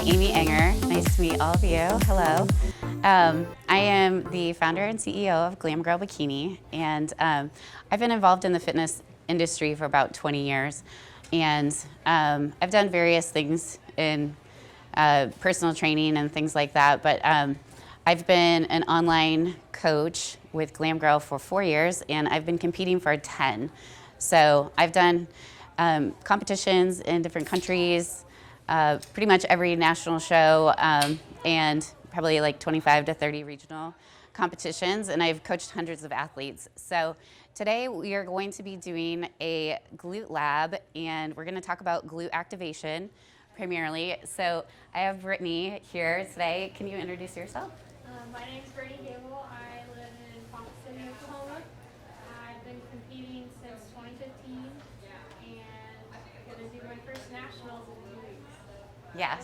Amy Enger. Nice to meet all of you. Hello. I am the founder and CEO of Glam Girl Bikini, and I've been involved in the fitness industry for about 20 years, and I've done various things in personal training and things like that, but I've been an online coach with Glam Girl for 4 years, and I've been competing for 10. So I've done competitions in different countries, pretty much every national show, and probably like 25 to 30 regional competitions, and I've coached hundreds of athletes. So today we are going to be doing a glute lab, and we're going to talk about glute activation primarily. So I have Brittany here today. Can you introduce yourself? My name is Brittany Gable. I live in Ponca City, Oklahoma. I've been competing since 2015, and I'm going to do my first nationals in 2 weeks. Yeah,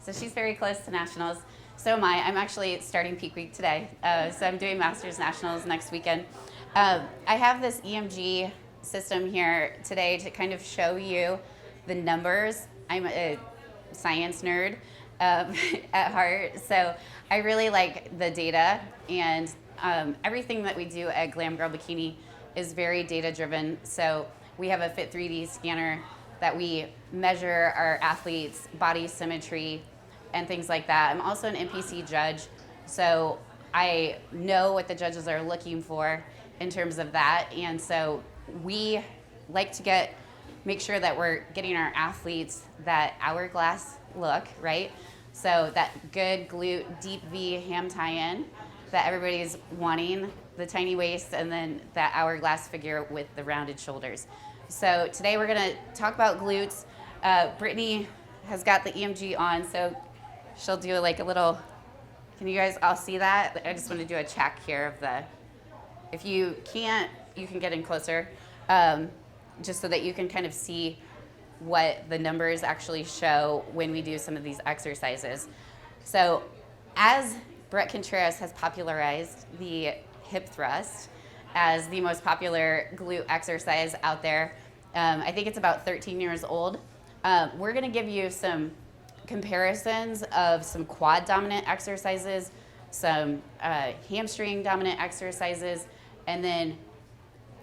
so she's very close to nationals. So am I. I'm actually starting peak week today. So I'm doing Masters Nationals next weekend. I have this EMG system here today to kind of show you the numbers. I'm a science nerd at heart, so I really like the data, and everything that we do at Glam Girl Bikini is very data driven. So we have a Fit 3D scanner that we measure our athletes' body symmetry and things like that. I'm also an NPC judge, so I know what the judges are looking for in terms of that, and so we like to make sure that we're getting our athletes that hourglass look, right? So that good glute deep V ham tie-in that everybody's wanting, the tiny waist, and then that hourglass figure with the rounded shoulders. So today we're gonna talk about glutes. Brittany has got the EMG on, so she'll do like a little, can you guys all see that? I just want to do a check here of the, if you can't, you can get in closer, just so that you can kind of see what the numbers actually show when we do some of these exercises. So as Brett Contreras has popularized the hip thrust as the most popular glute exercise out there, I think it's about 13 years old. We're gonna give you some comparisons of some quad dominant exercises, some hamstring dominant exercises, and then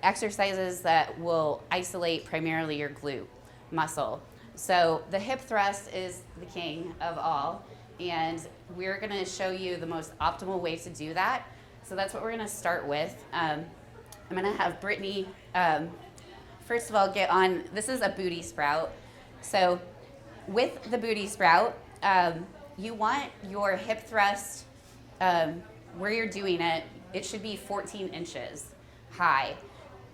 exercises that will isolate primarily your glute muscle. So the hip thrust is the king of all, and we're gonna show you the most optimal way to do that. So that's what we're gonna start with. I'm gonna have Brittany, first of all, get on, this is a booty sprout. So with the booty sprout, you want your hip thrust, where you're doing it, it should be 14 inches high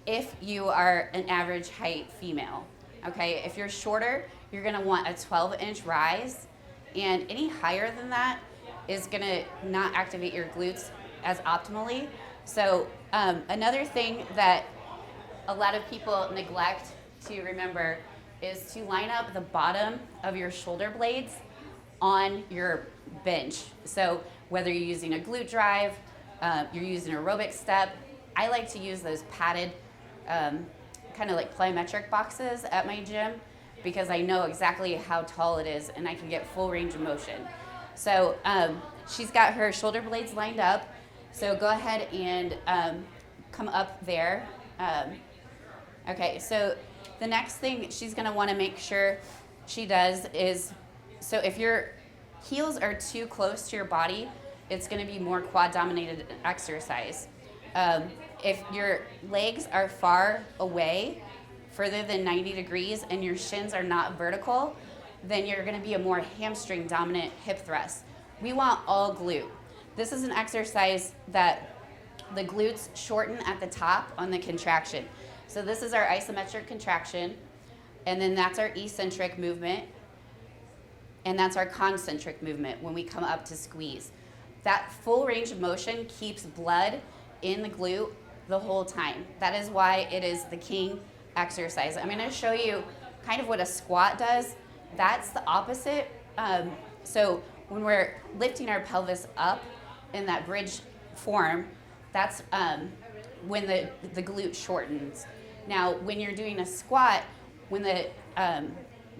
if you are an average height female. Okay, if you're shorter, you're gonna want a 12-inch rise, and any higher than that is gonna not activate your glutes as optimally. So another thing that a lot of people neglect to remember is to line up the bottom of your shoulder blades on your bench. So whether you're using a glute drive, you're using an aerobic step, I like to use those padded kind of like plyometric boxes at my gym because I know exactly how tall it is and I can get full range of motion. So she's got her shoulder blades lined up, so go ahead and come up there. Okay, so the next thing she's gonna wanna make sure she does is, so if your heels are too close to your body, it's gonna be more quad dominated exercise. If your legs are far away, further than 90 degrees, and your shins are not vertical, then you're gonna be a more hamstring dominant hip thrust. We want all glute. This is an exercise that the glutes shorten at the top on the contraction. So this is our isometric contraction, and then that's our eccentric movement, and that's our concentric movement when we come up to squeeze. That full range of motion keeps blood in the glute the whole time. That is why it is the king exercise. I'm gonna show you kind of what a squat does. That's the opposite. So when we're lifting our pelvis up in that bridge form, that's when the glute shortens. Now, when you're doing a squat, when the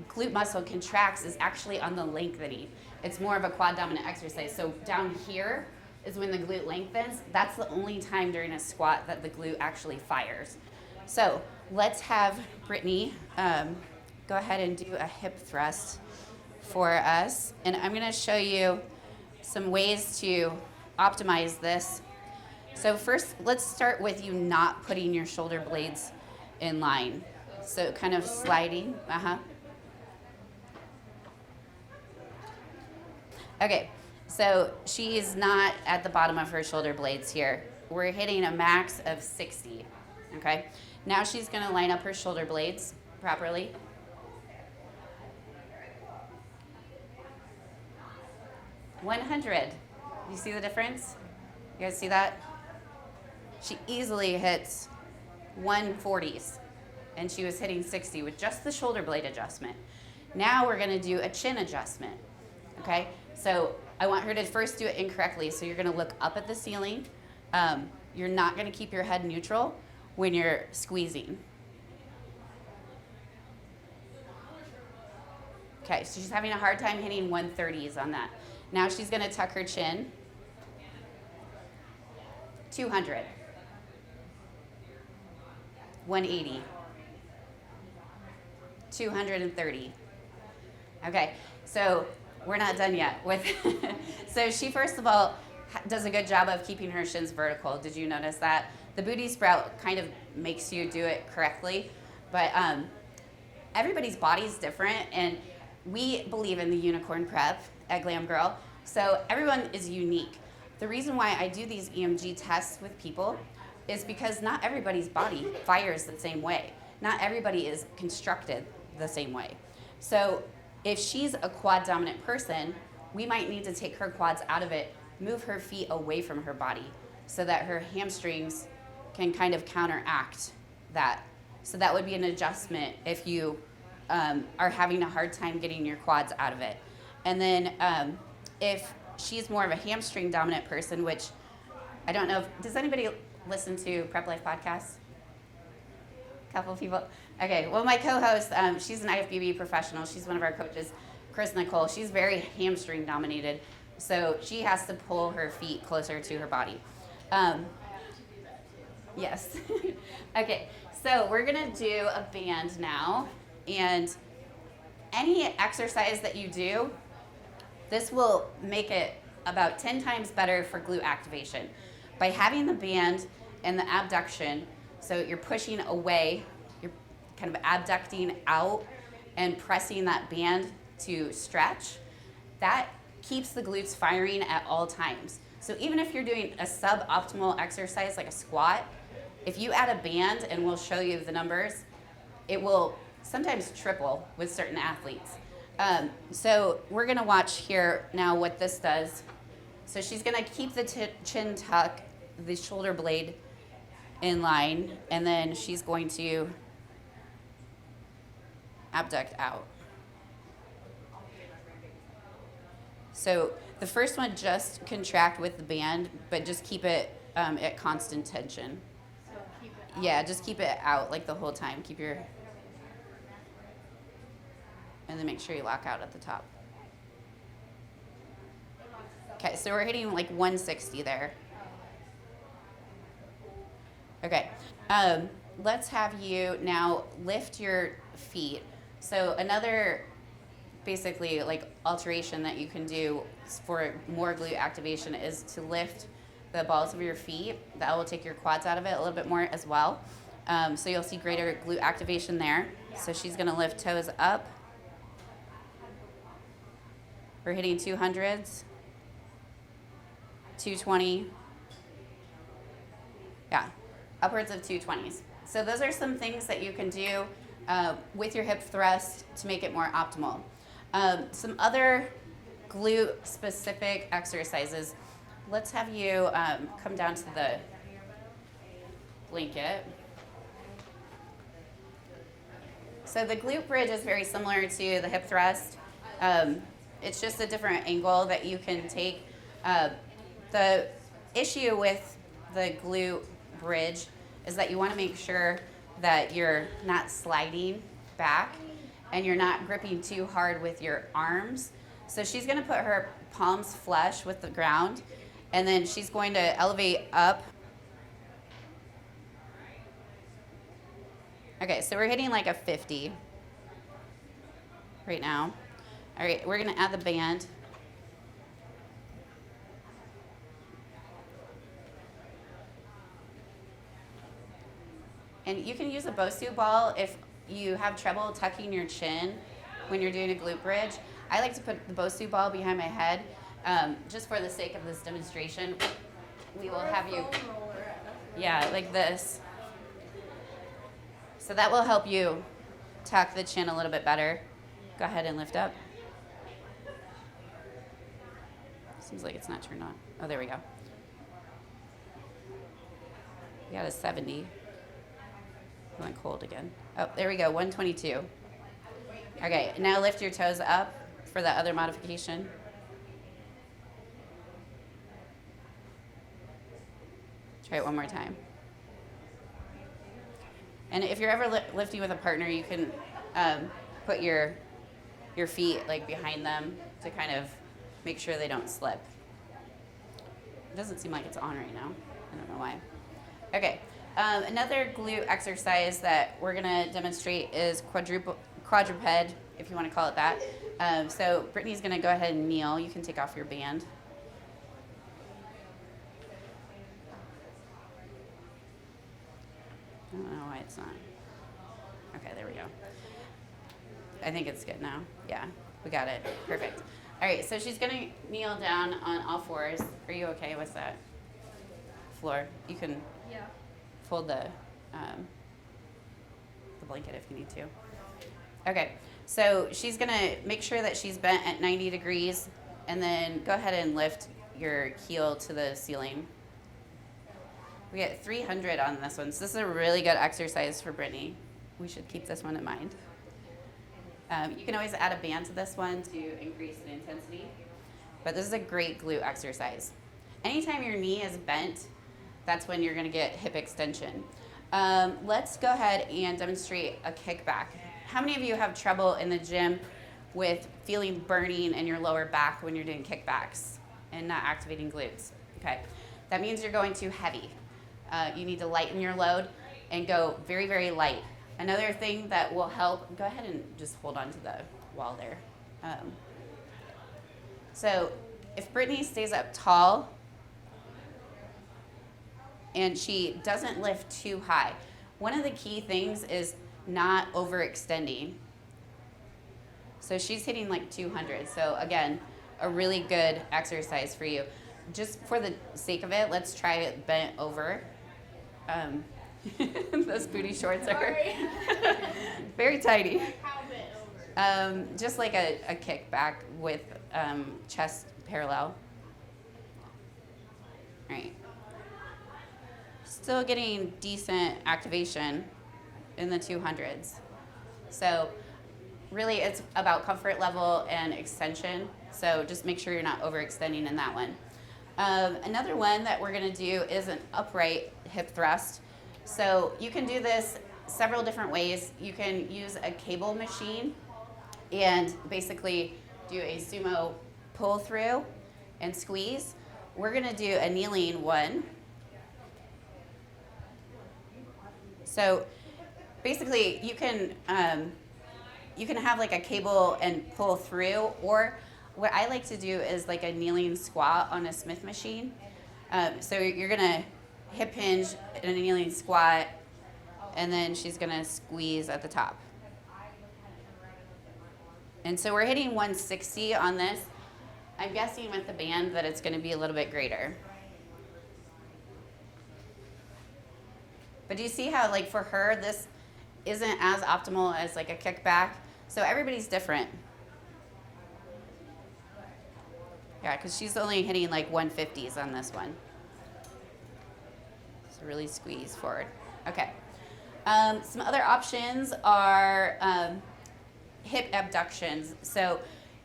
glute muscle contracts is actually on the lengthening. It's more of a quad dominant exercise. So down here is when the glute lengthens. That's the only time during a squat that the glute actually fires. So let's have Brittany go ahead and do a hip thrust for us. And I'm going to show you some ways to optimize this. So first, let's start with you not putting your shoulder blades in line. So kind of sliding. Okay, so she's not at the bottom of her shoulder blades here. We're hitting a max of 60, okay? Now she's gonna line up her shoulder blades properly. $100. You see the difference? You guys see that? She easily hits 140s, and she was hitting 60 with just the shoulder blade adjustment. Now we're gonna do a chin adjustment, okay? So I want her to first do it incorrectly. So you're gonna look up at the ceiling. You're not gonna keep your head neutral when you're squeezing. Okay, so she's having a hard time hitting 130s on that. Now she's gonna tuck her chin. 200. 180. 230. Okay, so we're not done yet with so she first of all does a good job of keeping her shins vertical. Did you notice that? The booty sprout kind of makes you do it correctly, but everybody's body's different, and we believe in the unicorn prep at Glam Girl, so everyone is unique. The reason why I do these EMG tests with people is because not everybody's body fires the same way. Not everybody is constructed the same way. So if she's a quad dominant person, we might need to take her quads out of it, move her feet away from her body so that her hamstrings can kind of counteract that. So that would be an adjustment if you are having a hard time getting your quads out of it. And then if she's more of a hamstring dominant person, which I don't know, does anybody listen to Prep Life podcasts? Couple people. Okay, well, my co-host, she's an IFBB professional. She's one of our coaches, Chris Nicole. She's very hamstring dominated, so she has to pull her feet closer to her body. Yes. Okay, so we're gonna do a band now, and any exercise that you do, this will make it about 10 times better for glute activation. By having the band and the abduction, so you're pushing away, you're kind of abducting out and pressing that band to stretch, that keeps the glutes firing at all times. So even if you're doing a suboptimal exercise like a squat, if you add a band, and we'll show you the numbers, it will sometimes triple with certain athletes. So we're gonna watch here now what this does. So she's gonna keep the chin tuck, the shoulder blade in line, and then she's going to abduct out. So the first one, just contract with the band, but just keep it at constant tension. So keep it out. Yeah, just keep it out like the whole time. Keep your, and then make sure you lock out at the top. Okay, so we're hitting like 160 there. Okay, let's have you now lift your feet. So another basically like alteration that you can do for more glute activation is to lift the balls of your feet. That will take your quads out of it a little bit more as well. So you'll see greater glute activation there. So she's gonna lift toes up. We're hitting 200s, 220, yeah, upwards of 220s. So those are some things that you can do with your hip thrust to make it more optimal. Some other glute specific exercises. Let's have you come down to the blanket. So the glute bridge is very similar to the hip thrust. It's just a different angle that you can take. The issue with the glute bridge is that you want to make sure that you're not sliding back and you're not gripping too hard with your arms. So she's gonna put her palms flush with the ground, and then she's going to elevate up. Okay, so we're hitting like a 50 right now. All right, we're gonna add the band. And you can use a Bosu ball if you have trouble tucking your chin when you're doing a glute bridge. I like to put the Bosu ball behind my head, just for the sake of this demonstration. We will have you, yeah, like this. So that will help you tuck the chin a little bit better. Go ahead and lift up. Seems like it's not turned on. Oh, there we go. We got a 70. Going cold again. Oh, there we go, 122. Okay, now lift your toes up for the other modification. Try it one more time. And if you're ever lifting with a partner, you can put your feet like behind them to kind of make sure they don't slip. It doesn't seem like it's on right now. I don't know why. Okay. Another glute exercise that we're gonna demonstrate is quadruped, if you want to call it that. So Brittany's gonna go ahead and kneel. You can take off your band. I don't know why it's not. Okay, there we go. I think it's good now. Yeah, we got it. Perfect. All right, so she's gonna kneel down on all fours. Are you okay with that? Floor. You can fold the blanket if you need to. Okay, so she's gonna make sure that she's bent at 90 degrees, and then go ahead and lift your heel to the ceiling. We get 300 on this one, so this is a really good exercise for Brittany. We should keep this one in mind. You can always add a band to this one to increase in intensity, but this is a great glute exercise. Anytime your knee is bent, that's when you're gonna get hip extension. Let's go ahead and demonstrate a kickback. How many of you have trouble in the gym with feeling burning in your lower back when you're doing kickbacks and not activating glutes? Okay, that means you're going too heavy. You need to lighten your load and go very, very light. Another thing that will help, go ahead and just hold on to the wall there. So if Brittany stays up tall and she doesn't lift too high, one of the key things is not overextending. So she's hitting like 200. So again, a really good exercise for you. Just for the sake of it, let's try it bent over. Those booty shorts are very tiny. Just like a kickback with chest parallel. All right. Still getting decent activation in the 200s. So really it's about comfort level and extension. So just make sure you're not overextending in that one. Another one that we're gonna do is an upright hip thrust. So you can do this several different ways. You can use a cable machine and basically do a sumo pull through and squeeze. We're gonna do a kneeling one. So basically you can have like a cable and pull through, or what I like to do is like a kneeling squat on a Smith machine. So you're gonna hip hinge in a kneeling squat, and then she's gonna squeeze at the top. And so we're hitting 160 on this. I'm guessing with the band that it's gonna be a little bit greater. But do you see how, like, for her, this isn't as optimal as like a kickback? So everybody's different. Yeah, because she's only hitting like 150s on this one. So really squeeze forward. Okay. Some other options are hip abductions. So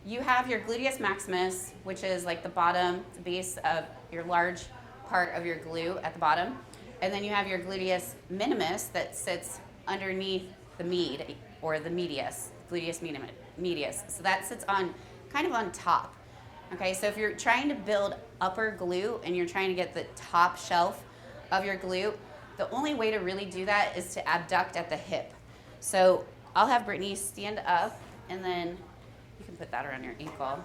you have your gluteus maximus, which is like the bottom, the base of your large part of your glute at the bottom. And then you have your gluteus minimus that sits underneath the med, or the medius, gluteus medius. So that sits on kind of on top. Okay, so if you're trying to build upper glute and you're trying to get the top shelf of your glute, the only way to really do that is to abduct at the hip. So I'll have Brittany stand up, and then you can put that around your ankle.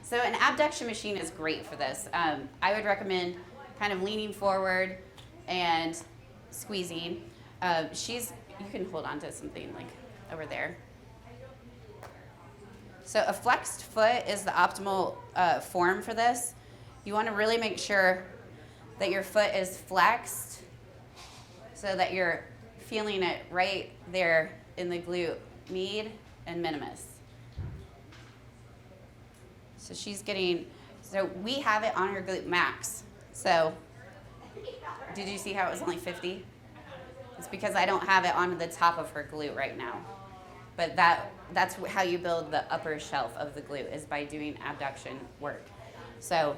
So an abduction machine is great for this. I would recommend kind of leaning forward and squeezing. You can hold on to something like over there. So a flexed foot is the optimal form for this. You want to really make sure that your foot is flexed so that you're feeling it right there in the glute med and minimus. So so we have it on her glute max. So did you see how it was only 50? It's because I don't have it on the top of her glute right now. But that's how you build the upper shelf of the glute, is by doing abduction work. So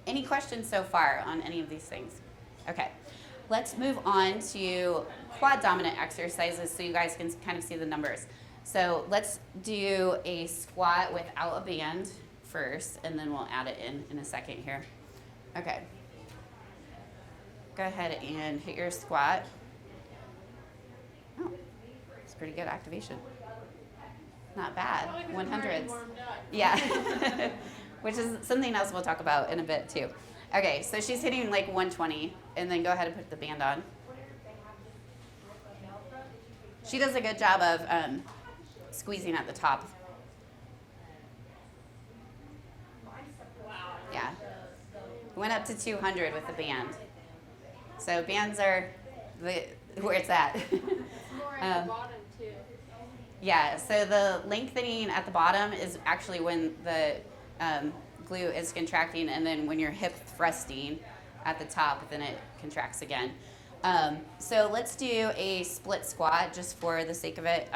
any questions so far on any of these things? Okay, let's move on to quad dominant exercises so you guys can kind of see the numbers. So let's do a squat without a band first, and then we'll add it in a second here. Okay. Go ahead and hit your squat. Oh, it's pretty good activation. Not bad. 100s. Yeah. Which is something else we'll talk about in a bit too. Okay, so she's hitting like 120, and then go ahead and put the band on. She does a good job of squeezing at the top. Yeah. Went up to 200 with the band. So bands are where it's at. More at the bottom too. Yeah, so the lengthening at the bottom is actually when the glute is contracting, and then when you're hip thrusting at the top, then it contracts again. So let's do a split squat just for the sake of it.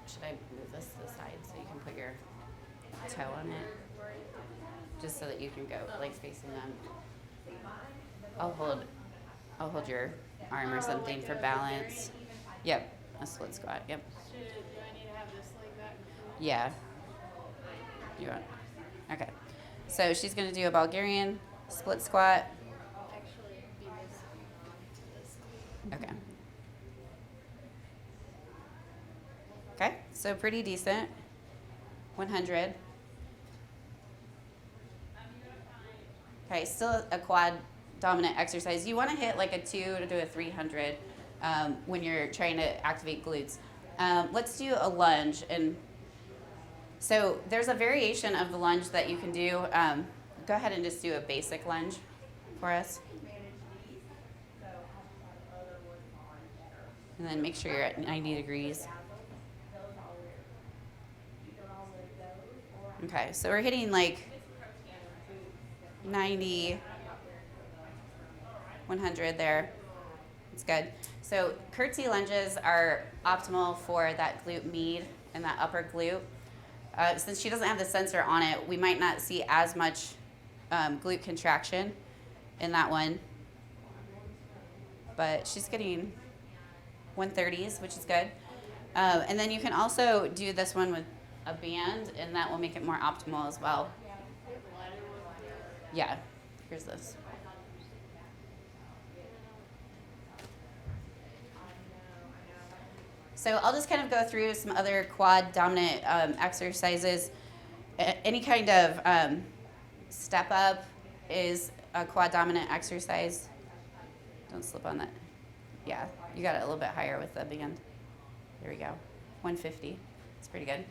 Should I move this to the side so you can put your toe on it? Just so that you can go legs facing them. I'll hold your arm or something for balance. Yep, a split squat. Yep. Do I need to have this leg back? Yeah. You want? Okay. So she's gonna do a Bulgarian split squat. Actually, be this. Okay. Okay, so pretty decent. 100. Okay, still a quad dominant exercise. You want to hit like a 2 to a 300 when you're trying to activate glutes. Let's do a lunge. And so there's a variation of the lunge that you can do. Go ahead and just do a basic lunge for us. And then make sure you're at 90 degrees. Okay, so we're hitting like 90, 100 there. It's good. So curtsy lunges are optimal for that glute med and that upper glute. Since she doesn't have the sensor on it, we might not see as much glute contraction in that one. But she's getting 130s, which is good. And then you can also do this one with a band, and that will make it more optimal as well. Yeah, here's this. So I'll just kind of go through some other quad dominant exercises. Any kind of step up is a quad dominant exercise. Don't slip on that. Yeah, you got it a little bit higher with the band. There we go, 150. It's pretty good.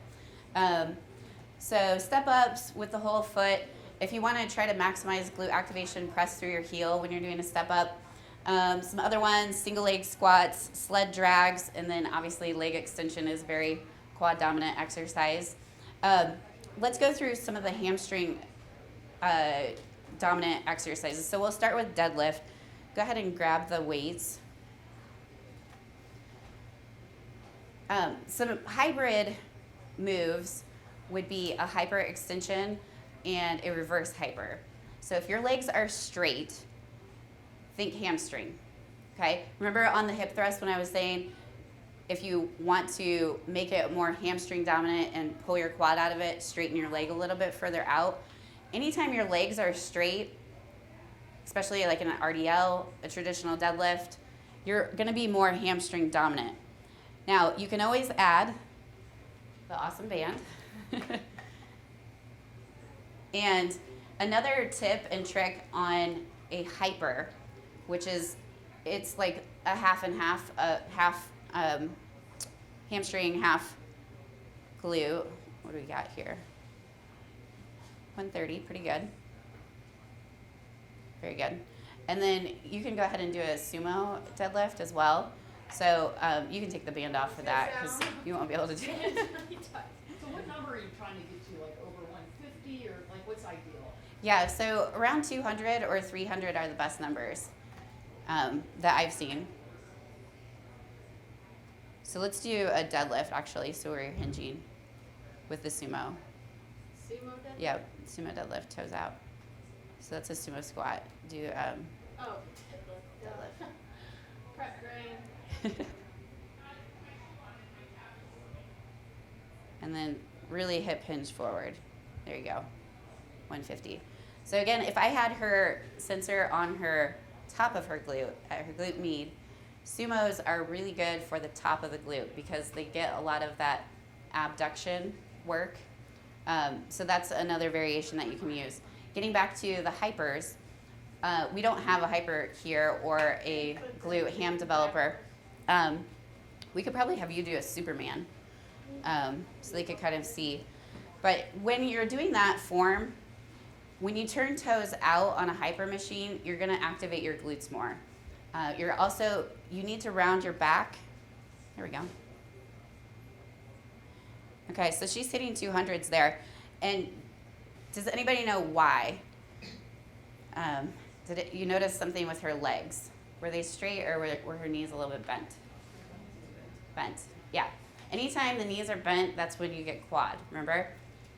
So step ups with the whole foot. If you want to try to maximize glute activation, press through your heel when you're doing a step up. Some other ones, single leg squats, sled drags, and then obviously leg extension is very quad dominant exercise. Let's go through some of the hamstring dominant exercises. So we'll start with deadlift. Go ahead and grab the weights. Some hybrid moves would be a hyper extension and a reverse hyper. So if your legs are straight, think hamstring, Okay, remember on the hip thrust when I was saying if you want to make it more hamstring dominant and pull your quad out of it, straighten your leg a little bit further out. Anytime your legs are straight, especially like in an RDL, a traditional deadlift, you're gonna be more hamstring dominant. Now, you can always add the awesome band. And another tip and trick on a hyper, which is, it's like a half and half, half hamstring, half glute. What do we got here? 130, pretty good. Very good. And then you can go ahead and do a sumo deadlift as well. So you can take the band off for that because you won't be able to do it. So what number are you trying to get to, like over 150 or like what's ideal? Yeah, so around 200 or 300 are the best numbers that I've seen. So let's do a deadlift actually, so we're hinging with the sumo. Sumo deadlift? Yeah, sumo deadlift, toes out. So that's a sumo squat. Do Oh, deadlift. Prep brain. and then really hip hinge forward. There you go, 150. So again, if I had her sensor on her top of her glute, at her glute med, sumos are really good for the top of the glute because they get a lot of that abduction work. So that's another variation that you can use. Getting back to the hypers, we don't have a hyper here or a glute ham developer. We could probably have you do a Superman so they could kind of see. But when you're doing that form, when you turn toes out on a hyper machine, you're going to activate your glutes more. You need to round your back. There we go. Okay, so she's hitting 200s there. And does anybody know why? You notice something with her legs? Were they straight or were her knees a little bit bent? Bent, yeah. Anytime the knees are bent, that's when you get quad, remember?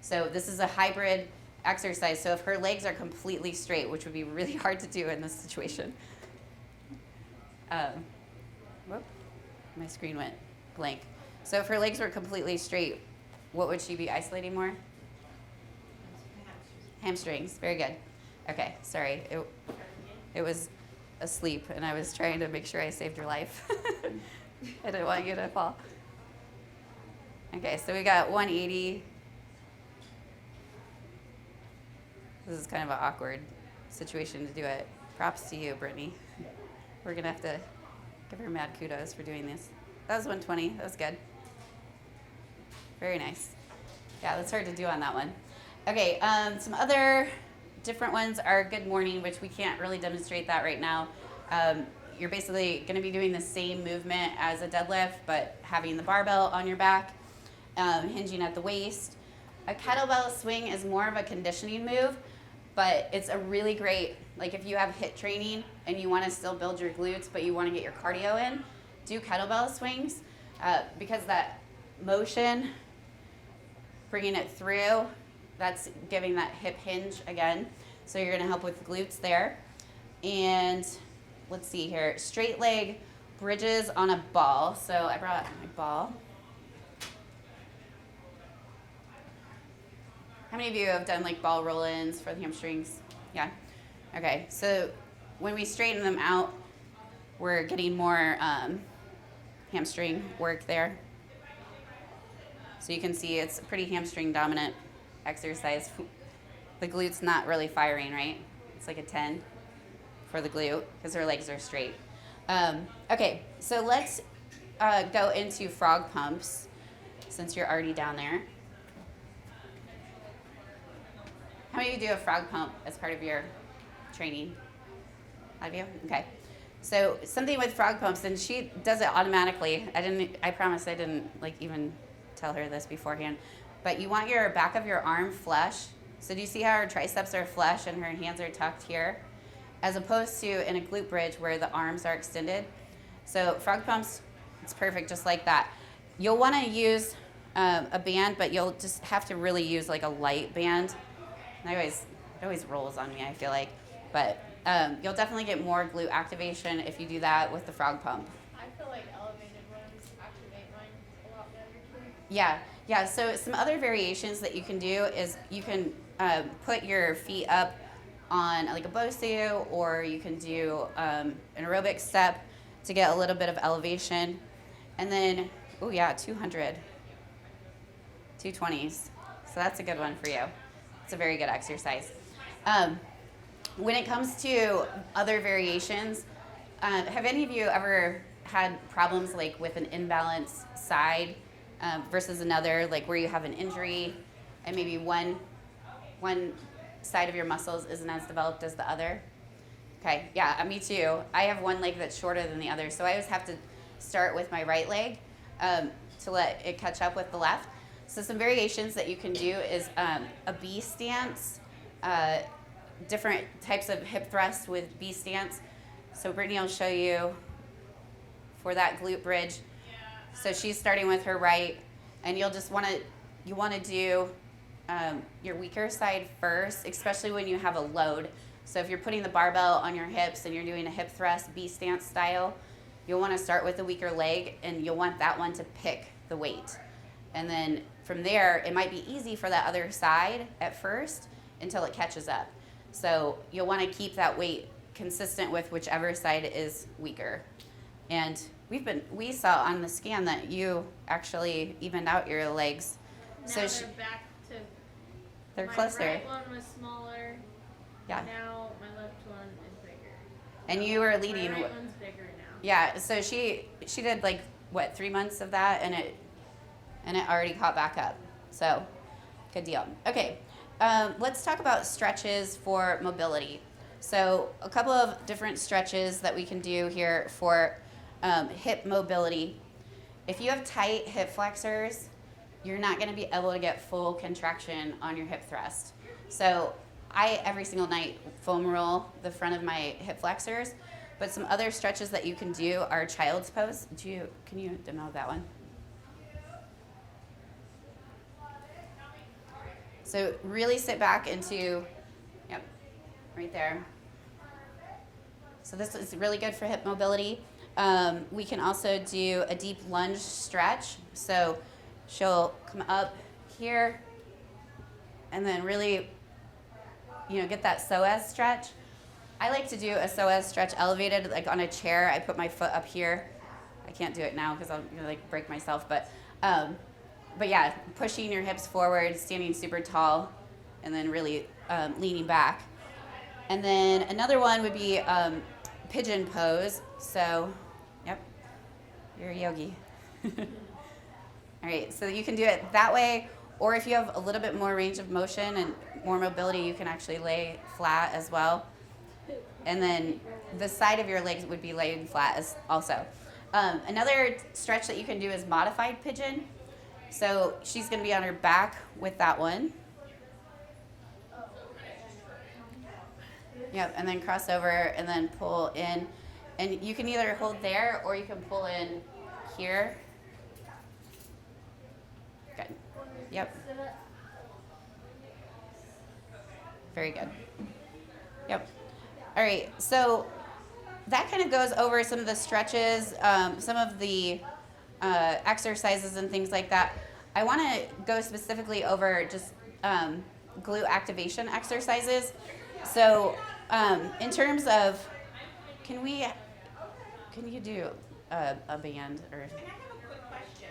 So this is a hybrid exercise. So if her legs are completely straight, which would be really hard to do in this situation. Whoop, my screen went blank. So if her legs were completely straight, what would she be isolating more? Hamstrings, very good. Okay, sorry, it was asleep and I was trying to make sure I saved your life. I didn't want you to fall. Okay, so we got 180. This is kind of an awkward situation to do it. Props to you, Brittany. We're gonna have to give her mad kudos for doing this. That was 120, that was good. Very nice. Yeah, that's hard to do on that one. Okay, some other different ones are good morning, which we can't really demonstrate that right now. You're basically gonna be doing the same movement as a deadlift, but having the barbell on your back, hinging at the waist. A kettlebell swing is more of a conditioning move, but it's a really great, like if you have HIIT training and you wanna still build your glutes, but you wanna get your cardio in, do kettlebell swings, because that motion, bringing it through, that's giving that hip hinge again. So you're gonna help with glutes there. And let's see here, straight leg bridges on a ball. So I brought my ball. How many of you have done like ball roll-ins for the hamstrings? Yeah, okay. So when we straighten them out, we're getting more hamstring work there. So you can see it's a pretty hamstring dominant exercise. The glute's not really firing, right? It's like a 10 for the glute because her legs are straight. Okay, so let's go into frog pumps since you're already down there. How many of you do a frog pump as part of your training? A lot of you? Okay. So something with frog pumps, and she does it automatically. I promise I didn't like even tell her this beforehand. But you want your back of your arm flush. So do you see how her triceps are flush and her hands are tucked here? As opposed to in a glute bridge where the arms are extended. So frog pumps, it's perfect just like that. You'll want to use a band, but you'll just have to really use like a light band. It always rolls on me, I feel like. But You'll definitely get more glute activation if you do that with the frog pump. I feel like elevated ones activate mine a lot better too. Yeah. So some other variations that you can do is you can put your feet up on like a Bosu, or you can do an aerobic step to get a little bit of elevation. And then, 200, 220s. So that's a good one for you. It's a very good exercise. When it comes to other variations, have any of you ever had problems like with an imbalanced side versus another, like where you have an injury and maybe one side of your muscles isn't as developed as the other? Okay, yeah, me too. I have one leg that's shorter than the other, so I always have to start with my right leg to let it catch up with the left. So some variations that you can do is a B stance, different types of hip thrusts with B stance. So Brittany will show you for that glute bridge. So she's starting with her right, and you want to do your weaker side first, especially when you have a load. So if you're putting the barbell on your hips and you're doing a hip thrust B stance style, you'll want to start with the weaker leg, and you'll want that one to pick the weight. And then from there, it might be easy for that other side at first until it catches up. So you'll want to keep that weight consistent with whichever side is weaker. And we saw on the scan that you actually evened out your legs. Now So they're back to. they're my closer. right one was smaller. Yeah. Now my left one is bigger. And you were My leading. right one's bigger now. Yeah. So she did like 3 months of that, and it already caught back up. So good deal. Okay. Let's talk about stretches for mobility. So a couple of different stretches that we can do here for hip mobility. If you have tight hip flexors, you're not going to be able to get full contraction on your hip thrust. So I, every single night, foam roll the front of my hip flexors. But some other stretches that you can do are child's pose. Can you demo that one? So really sit back into, right there. So this is really good for hip mobility. We can also do a deep lunge stretch. So she'll come up here and then really, get that psoas stretch. I like to do a psoas stretch elevated, like on a chair. I put my foot up here. I can't do it now because I'll break myself, but yeah, pushing your hips forward, standing super tall, and then really leaning back. And then another one would be pigeon pose. So, you're a yogi. All right, so you can do it that way, or if you have a little bit more range of motion and more mobility, you can actually lay flat as well. And then the side of your legs would be laying flat as also. Another stretch that you can do is modified pigeon. So she's going to be on her back with that one. Yep, and then cross over and then pull in. And you can either hold there or you can pull in here. Good. Yep. Very good. Yep. All right, so that kind of goes over some of the stretches, some of the exercises and things like that. I want to go specifically over just glute activation exercises. So in terms of, can you do a band or? And I have a quick question.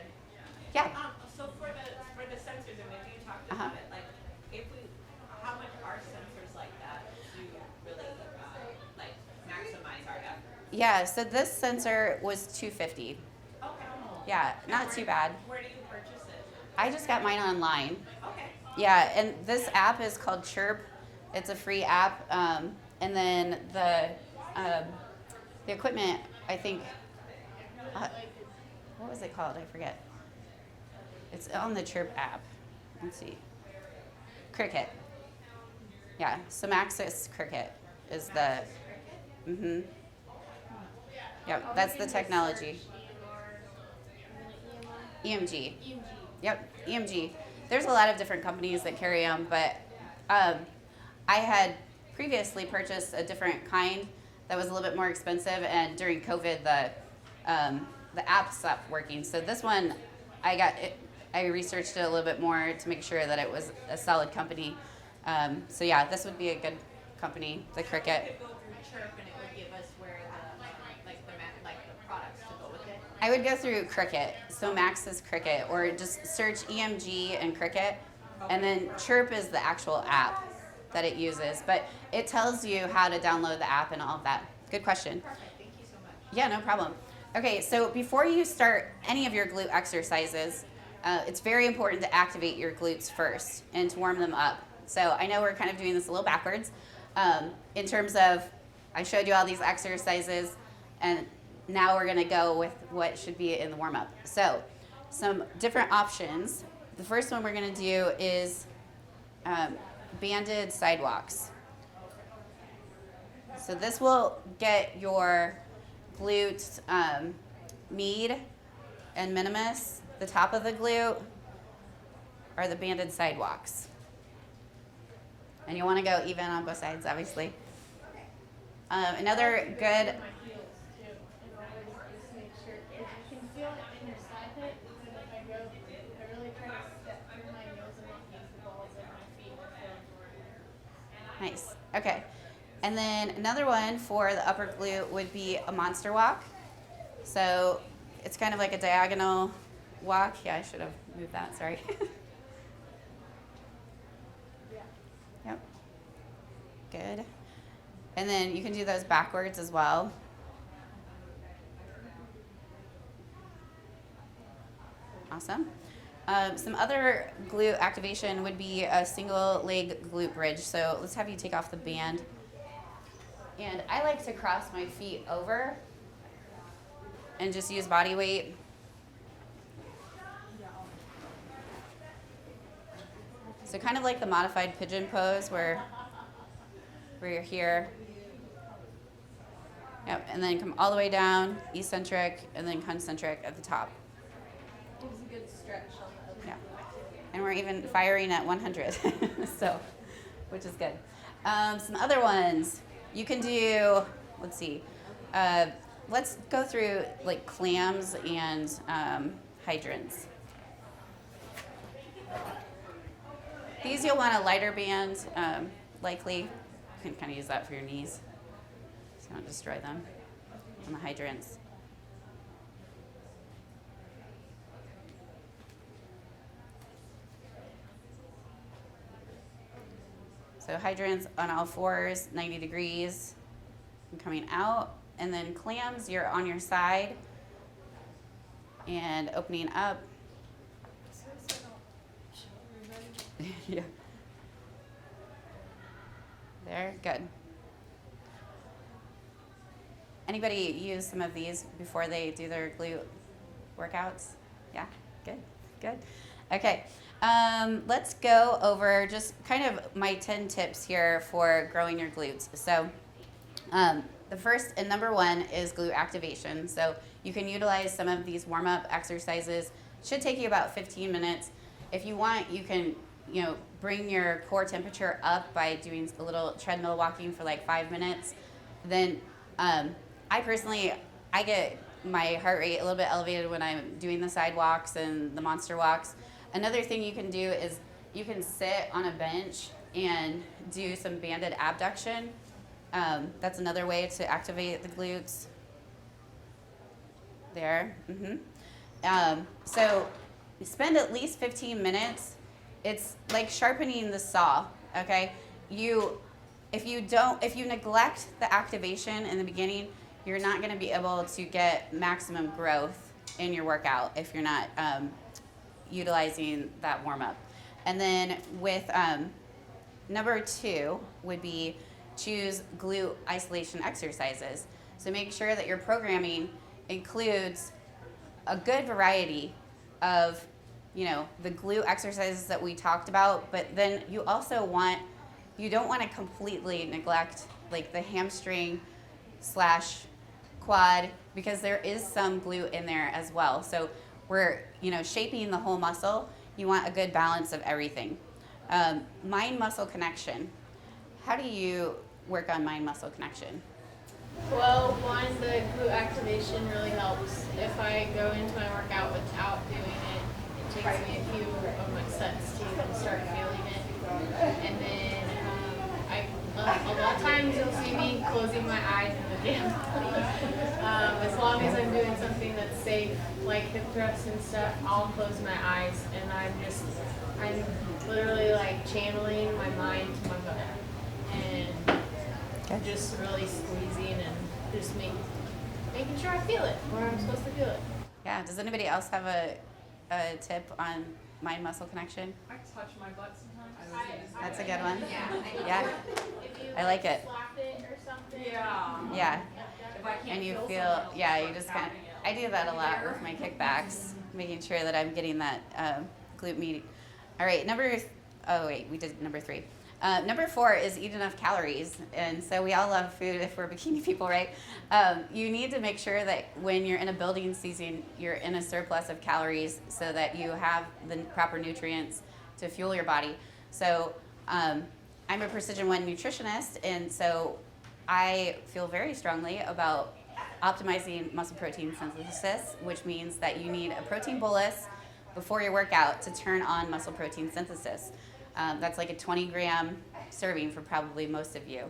Yeah. So for the sensors, and maybe you talked Uh-huh. about it, like how much are sensors like that to really like maximize our effort? Yeah. So this sensor was $250. Okay. Yeah, not And too bad. Where do you purchase it? I just got mine online. Okay. Yeah, and this app is called Chirp. It's a free app, and then the equipment, I think. What was it called? I forget. It's on the Chirp app. Let's see. Cricket. Yeah, Somaxis Cricket is the. Mhm. Yep, that's the technology. EMG. Yep, EMG. There's a lot of different companies that carry them, but I had previously purchased a different kind that was a little bit more expensive, and during COVID, the app stopped working. So this one, I researched it a little bit more to make sure that it was a solid company. So yeah, this would be a good company, the Cricut. Could go through Chirp and it would give us where the products to go with it. I would go through Cricut, so Max is Cricut, or just search EMG and Cricut, and then Chirp is the actual app that it uses, but it tells you how to download the app and all of that. Good question. Perfect. Thank you so much. Yeah, no problem. Okay, so before you start any of your glute exercises, it's very important to activate your glutes first and to warm them up. So I know we're kind of doing this a little backwards in terms of I showed you all these exercises, and now we're going to go with what should be in the warm-up. So some different options. The first one we're going to do is banded sidewalks. So this will get your glute med and minimus, the top of the glute, are the banded sidewalks. And you want to go even on both sides, obviously. Another good, My heels too. And I would just make sure if you can feel it in your side hip, then if I go, I really try to step through my heels and not use the balls of my feet to feel. nice, okay. And then another one for the upper glute would be a monster walk. So it's kind of like a diagonal walk. Yeah, I should have moved that, sorry. Yep, good. And then you can do those backwards as well. Awesome. Some other glute activation would be a single leg glute bridge. So let's have you take off the band. And I like to cross my feet over and just use body weight. So kind of like the modified pigeon pose where you're here. Yep, and then come all the way down, eccentric, and then concentric at the top. Gives a good stretch on the other. Yeah. And we're even firing at 100, so, which is good. Some other ones. You can do, let's see, let's go through like clams and hydrants. These you'll want a lighter band, likely. You can kind of use that for your knees, so you don't destroy them. And the hydrants. So hydrants on all fours, 90 degrees, and coming out. And then clams, you're on your side and opening up. Yeah. There, good. Anybody use some of these before they do their glute workouts? Yeah, good, good. Okay, let's go over just kind of my 10 tips here for growing your glutes. So the first and number one is glute activation. So you can utilize some of these warm-up exercises. Should take you about 15 minutes. If you want, you can bring your core temperature up by doing a little treadmill walking for like 5 minutes. Then I personally, I get my heart rate a little bit elevated when I'm doing the sidewalks and the monster walks. Another thing you can do is you can sit on a bench and do some banded abduction. That's another way to activate the glutes. There. So spend at least 15 minutes. It's like sharpening the saw, okay? If you neglect the activation in the beginning, you're not gonna be able to get maximum growth in your workout if you're not utilizing that warm-up. And then with number two would be choose glute isolation exercises. So make sure that your programming includes a good variety of the glute exercises that we talked about, but then you don't want to completely neglect like the hamstring / quad, because there is some glute in there as well. So we're shaping the whole muscle. You want a good balance of everything. Mind muscle connection. How do you work on mind-muscle connection? Well, one, the glute activation really helps. If I go into my workout without doing it, it takes me a few of my sets to even start feeling it. And then a lot of times you'll see me closing my eyes in the gym. As long as I'm doing something that's safe, like hip thrusts and stuff, I'll close my eyes, and I'm literally like channeling my mind to my butt. And just really squeezing and just making sure I feel it where I'm supposed to feel it. Yeah, does anybody else have a tip on mind-muscle connection? I touch my butt sometimes. That's a good one. Yeah. Yeah, If you I like it. slap it or something. Yeah. Yeah, If I can't and you feel feel, something else, yeah, it's you just like kind of, tapping it. I do that a lot with my kickbacks, making sure that I'm getting that glute meat. All right, we did number 3. Number 4 is eat enough calories. And so we all love food if we're bikini people, right? You need to make sure that when you're in a building season, you're in a surplus of calories so that you have the proper nutrients to fuel your body. So I'm a Precision 1 nutritionist, and so I feel very strongly about optimizing muscle protein synthesis, which means that you need a protein bolus before your workout to turn on muscle protein synthesis. That's like a 20-gram serving for probably most of you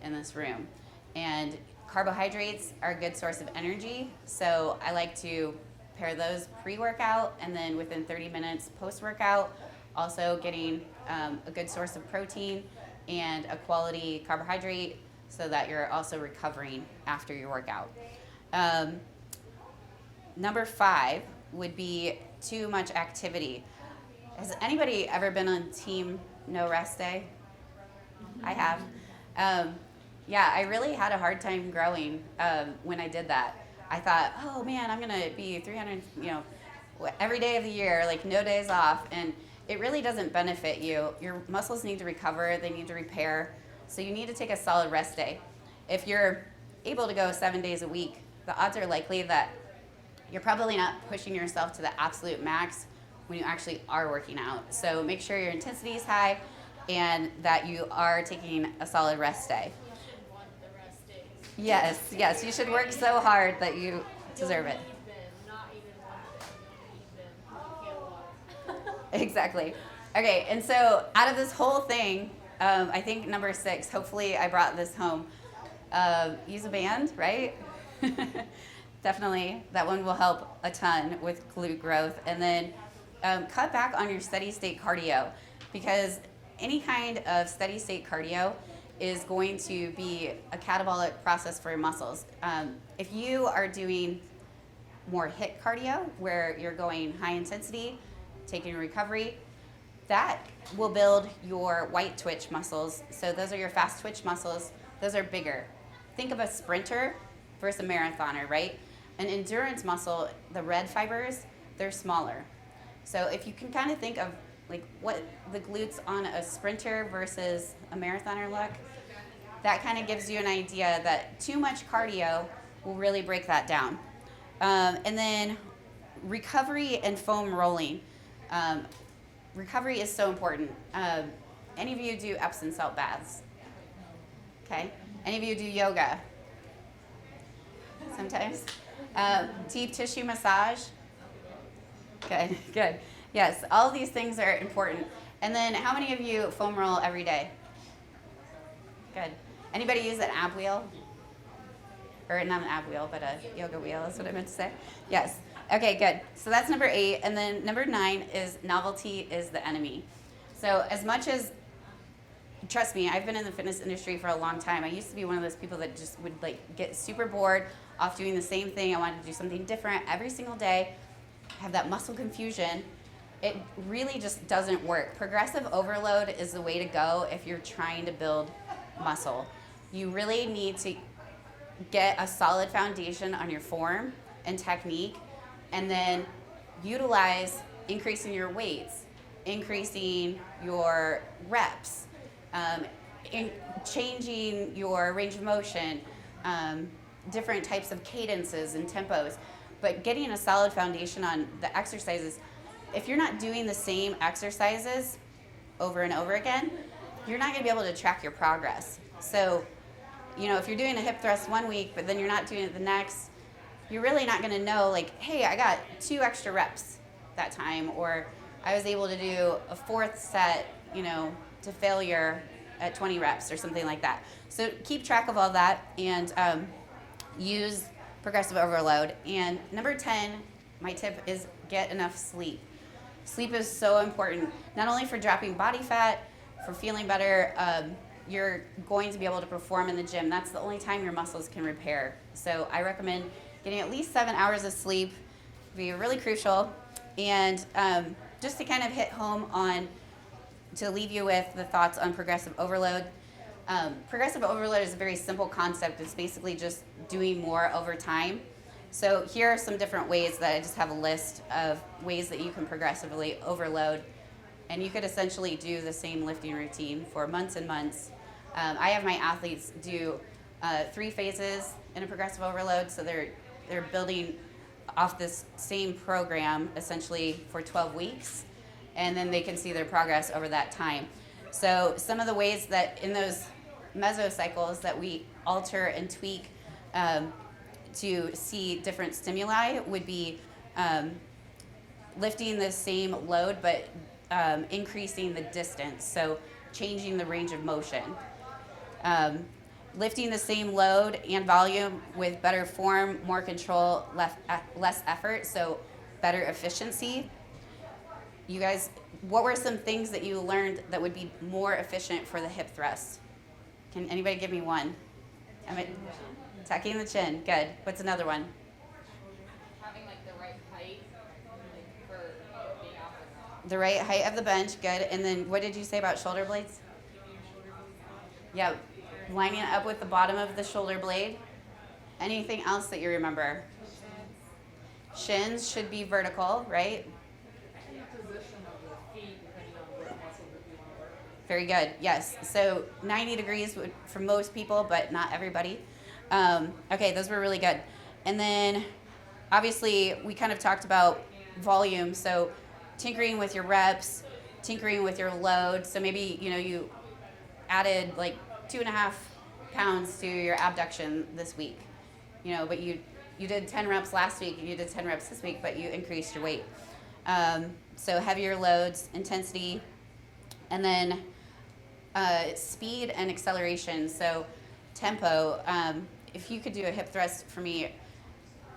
in this room. And carbohydrates are a good source of energy, so I like to pair those pre-workout and then within 30 minutes post-workout, also getting a good source of protein and a quality carbohydrate so that you're also recovering after your workout. Number 5 would be too much activity. Has anybody ever been on team no rest day? I have. Yeah, I really had a hard time growing when I did that. I thought, oh man, I'm gonna be 300, every day of the year, like no days off, and it really doesn't benefit you. Your muscles need to recover, they need to repair, so you need to take a solid rest day. If you're able to go 7 days a week, the odds are likely that you're probably not pushing yourself to the absolute max when you actually are working out. So make sure your intensity is high and that you are taking a solid rest day. You should want the rest days. Yes, you should work so hard that you deserve it. You'll need them, not even one day. You'll need them. You can't walk. Exactly. Okay, and so out of this whole thing, I think number 6, hopefully I brought this home. Use a band, right? Definitely, that one will help a ton with glute growth. And then cut back on your steady state cardio, because any kind of steady state cardio is going to be a catabolic process for your muscles. If you are doing more HIIT cardio, where you're going high intensity, taking recovery, that will build your white twitch muscles. So those are your fast twitch muscles. Those are bigger. Think of a sprinter versus a marathoner, right? An endurance muscle, the red fibers, they're smaller. So if you can kind of think of like what the glutes on a sprinter versus a marathoner look, that kind of gives you an idea that too much cardio will really break that down. And then recovery and foam rolling. Recovery is so important. Any of you do Epsom salt baths? Okay. Any of you do yoga? Sometimes. Deep tissue massage? Good. Yes, all of these things are important. And then how many of you foam roll every day? Good. Anybody use an ab wheel? Or not an ab wheel, but a yoga wheel is what I meant to say. Yes. Okay, good. So that's number 8. And then number 9 is novelty is the enemy. So as much as, trust me, I've been in the fitness industry for a long time. I used to be one of those people that just would like get super bored off doing the same thing. I wanted to do something different every single day, have that muscle confusion. It really just doesn't work. Progressive overload is the way to go if you're trying to build muscle. You really need to get a solid foundation on your form and technique, and then utilize increasing your weights, increasing your reps, changing your range of motion, different types of cadences and tempos, but getting a solid foundation on the exercises. If you're not doing the same exercises over and over again, you're not going to be able to track your progress. So if you're doing a hip thrust one week, but then you're not doing it the next, you're really not going to know, like, hey, I got 2 extra reps that time, or I was able to do a 4th set, to failure at 20 reps or something like that. So keep track of all that and use progressive overload. And number 10, my tip is get enough sleep. Sleep is so important, not only for dropping body fat, for feeling better. You're going to be able to perform in the gym. That's the only time your muscles can repair. So I recommend getting at least 7 hours of sleep. Be really crucial. And just to kind of hit home on, to leave you with the thoughts on progressive overload. Progressive overload is a very simple concept. It's basically just doing more over time. So here are some different ways that I just have a list of ways that you can progressively overload. And you could essentially do the same lifting routine for months and months. I have my athletes do 3 phases in a progressive overload. So they're building off this same program essentially for 12 weeks. And then they can see their progress over that time. So some of the ways that in those mesocycles that we alter and tweak to see different stimuli would be lifting the same load but increasing the distance, so changing the range of motion. Lifting the same load and volume with better form, more control, less effort, so better efficiency. You guys, what were some things that you learned that would be more efficient for the hip thrust? Can anybody give me one? Tucking the chin. Good. What's another one? Having like the right height, like for being off The right height of the bench. Good. And then what did you say about shoulder blades? Yeah. Lining it up with the bottom of the shoulder blade. Anything else that you remember? Shins should be vertical, right? Position of the feet depending on what muscle group you want to work. Very good. Yes. So 90 degrees for most people, but not everybody. Okay, those were really good. And then obviously we kind of talked about volume. So tinkering with your reps, tinkering with your load. So maybe, you added like 2.5 pounds to your abduction this week, but you did 10 reps last week and you did 10 reps this week, but you increased your weight. So heavier loads, intensity, and then speed and acceleration. So tempo. If you could do a hip thrust for me.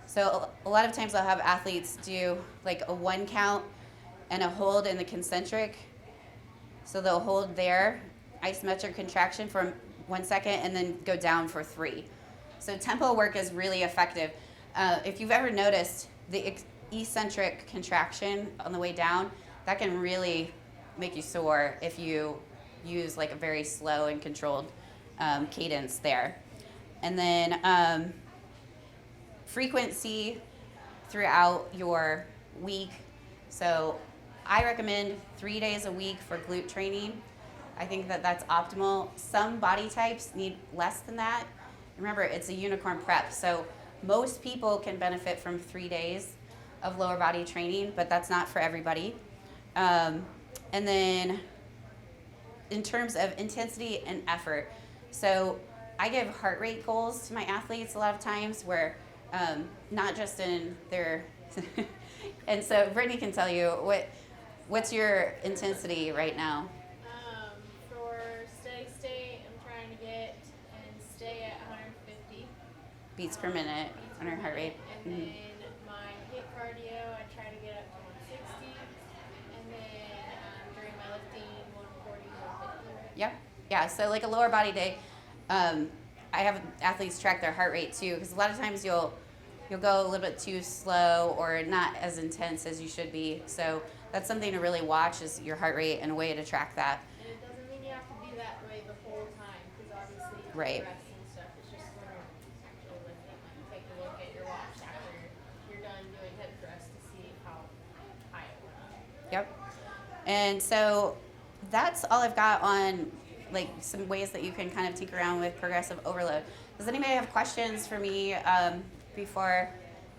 So a lot of times I'll have athletes do like a 1 count and a hold in the concentric. So they'll hold there, isometric contraction for 1 second, and then go down for 3. So tempo work is really effective. If you've ever noticed the eccentric contraction on the way down, that can really make you sore if you use like a very slow and controlled cadence there. And then frequency throughout your week. So I recommend 3 days a week for glute training. I think that that's optimal. Some body types need less than that. Remember, it's a unicorn prep, so most people can benefit from 3 days of lower body training, but that's not for everybody. And then in terms of intensity and effort, so I give heart rate goals to my athletes a lot of times where not just in their, and so Brittany can tell you, what's your intensity right now? For steady state, I'm trying to get and stay at 150 Beats per minute on her heart rate. and then my hit cardio, I try to get up to 160, and then during my lifting, 140, 150. Yep. Yeah. So like a lower body day, I have athletes track their heart rate too, because a lot of times you'll go a little bit too slow or not as intense as you should be. So that's something to really watch, is your heart rate, and a way to track that. And it doesn't mean you have to be that way the whole time, because obviously you Right. rest and stuff. It's just when you're actually lifting, like take a look at your watch after you're done doing hip thrust to see how high it went up. Yep. And so that's all I've got on like some ways that you can kind of tinker around with progressive overload. Does anybody have questions for me before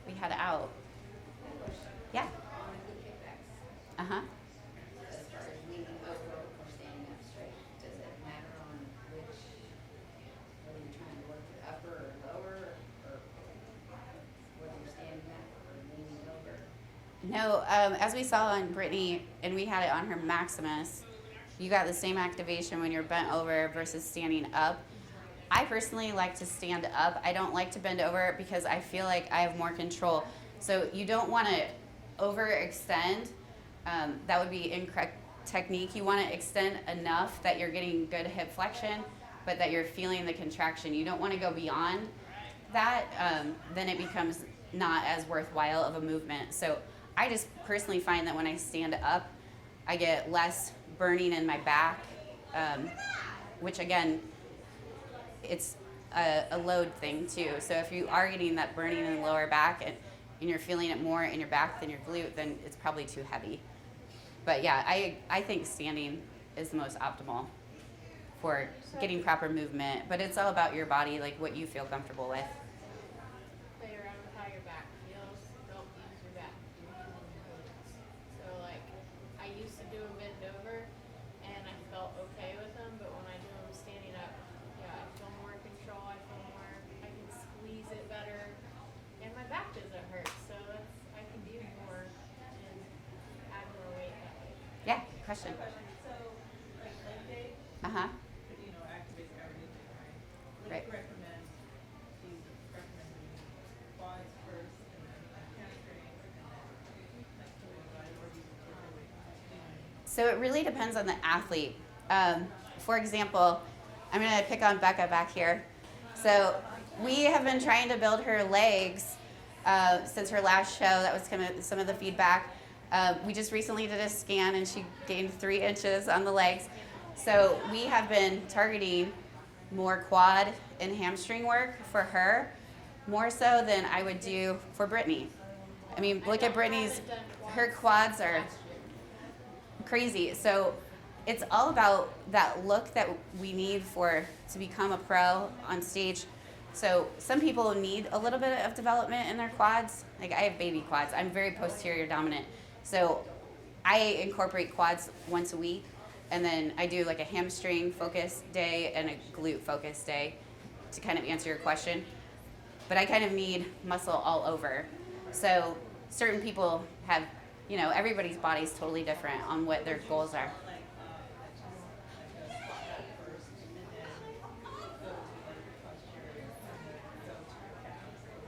we head out? Yeah. Uh-huh. As far as leaning over or standing up straight, does it matter on which, whether you're trying to work No, as we saw on Brittany, and we had it on her Maximus, you got the same activation when you're bent over versus standing up. I personally like to stand up. I don't like to bend over because I feel like I have more control. So you don't want to overextend. That would be incorrect technique. You want to extend enough that you're getting good hip flexion, but that you're feeling the contraction. You don't want to go beyond that. Then it becomes not as worthwhile of a movement. So I just personally find that when I stand up, I get less burning in my back, which again, it's a load thing too. So if you are getting that burning in the lower back and you're feeling it more in your back than your glute, then it's probably too heavy. But yeah, I think standing is the most optimal for getting proper movement. But it's all about your body, like what you feel comfortable with. Play around with how your back feels. Don't use your back. So like, I used to do them bent over, and I felt okay with them. But when I do them standing up, yeah, I feel more control. I feel more. I can squeeze it better, and my back doesn't hurt. So that's, I can do more and add more weight that way. Yeah, question. So, like leg day, Uh-huh. activates everything, right? What Right. do you recommend? Do you recommend doing quads first and then hamstring and then like doing right, or do you So it really depends on the athlete. For example, I'm going to pick on Becca back here. So we have been trying to build her legs since her last show. That was kind of some of the feedback. We just recently did a scan and she gained 3 inches on the legs. So we have been targeting more quad and hamstring work for her, more so than I would do for Brittany. I mean, look at Brittany's, her quads are crazy. So it's all about that look that we need to become a pro on stage. So some people need a little bit of development in their quads. Like I have baby quads. I'm very posterior dominant. So I incorporate quads once a week, and then I do like a hamstring focus day and a glute focus day to kind of answer your question. But I kind of need muscle all over. So certain people have, everybody's body is totally different on what their goals are.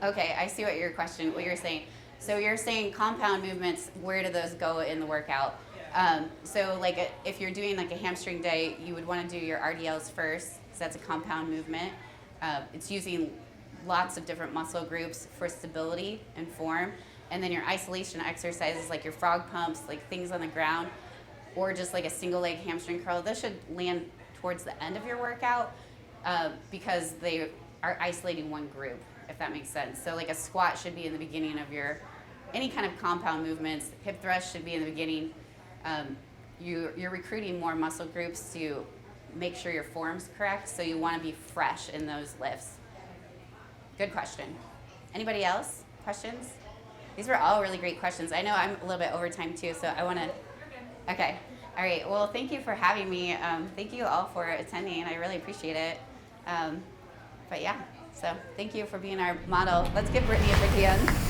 Okay, I see what you're saying. So you're saying compound movements, where do those go in the workout? So like if you're doing like a hamstring day, you would want to do your RDLs first, because that's a compound movement. It's using lots of different muscle groups for stability and form. And then your isolation exercises like your frog pumps, like things on the ground, or just like a single leg hamstring curl, those should land towards the end of your workout because they are isolating one group, if that makes sense. So like a squat should be in the beginning of any kind of compound movements. Hip thrust should be in the beginning. You're recruiting more muscle groups to make sure your form's correct, so you want to be fresh in those lifts. Good question. Anybody else? Questions? These were all really great questions. I know I'm a little bit over time too, so I want to... Okay. All right. Well, thank you for having me. Thank you all for attending. I really appreciate it. But yeah, so thank you for being our model. Let's give Brittany a big hand.